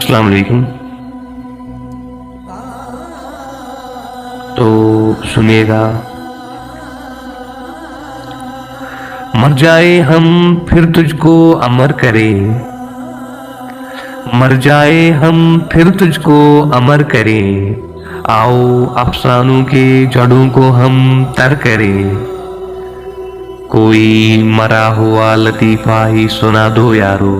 अस्सलाम वालेकुम। तो सुनिएगा, मर जाए हम फिर तुझको अमर करें, मर जाए हम फिर तुझको अमर करें, आओ अफसानों के जड़ों को हम तर करें। कोई मरा हुआ लतीफ़ा ही सुना दो यारो,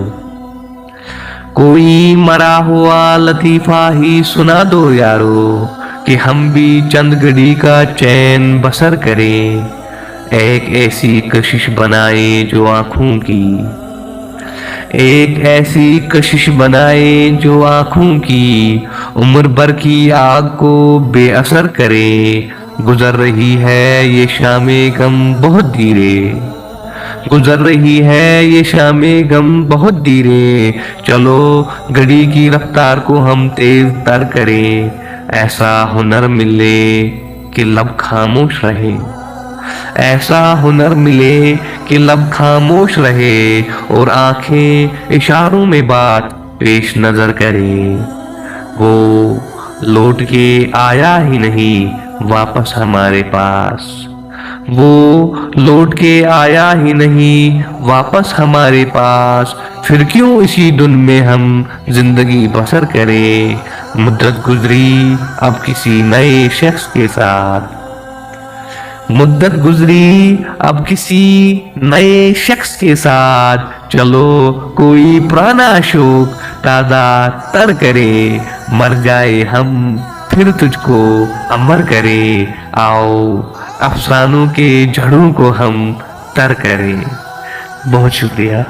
कोई मरा हुआ लतीफ़ा ही सुना दो यारो, कि हम भी चंद घड़ी का चैन बसर करें। एक ऐसी कशिश बनाए जो आँखों की, एक ऐसी कशिश बनाए जो आँखों की उम्र भर की आग को बेअसर करे। गुजर रही है ये शामे गम बहुत धीरे, गुजर रही है ये शामे गम बहुत धीरे, चलो घड़ी की रफ्तार को हम तेज तर करें। ऐसा हुनर मिले कि लब खामोश रहे, ऐसा हुनर मिले कि लब खामोश रहे और आंखें इशारों में बात पेश नजर करे। वो लौट के आया ही नहीं वापस हमारे पास, वो लौट के आया ही नहीं वापस हमारे पास, फिर क्यों इसी धुन में हम जिंदगी बसर करें। मुद्दत गुजरी अब किसी नए शख्स के साथ, मुद्दत गुजरी अब किसी नए शख्स के साथ, चलो कोई पुराना शौक ताज़ा तर करे। मर जाए हम फिर तुझको अमर करे, आओ अफसानों के जड़ों को हम तर करें। बहुत शुक्रिया।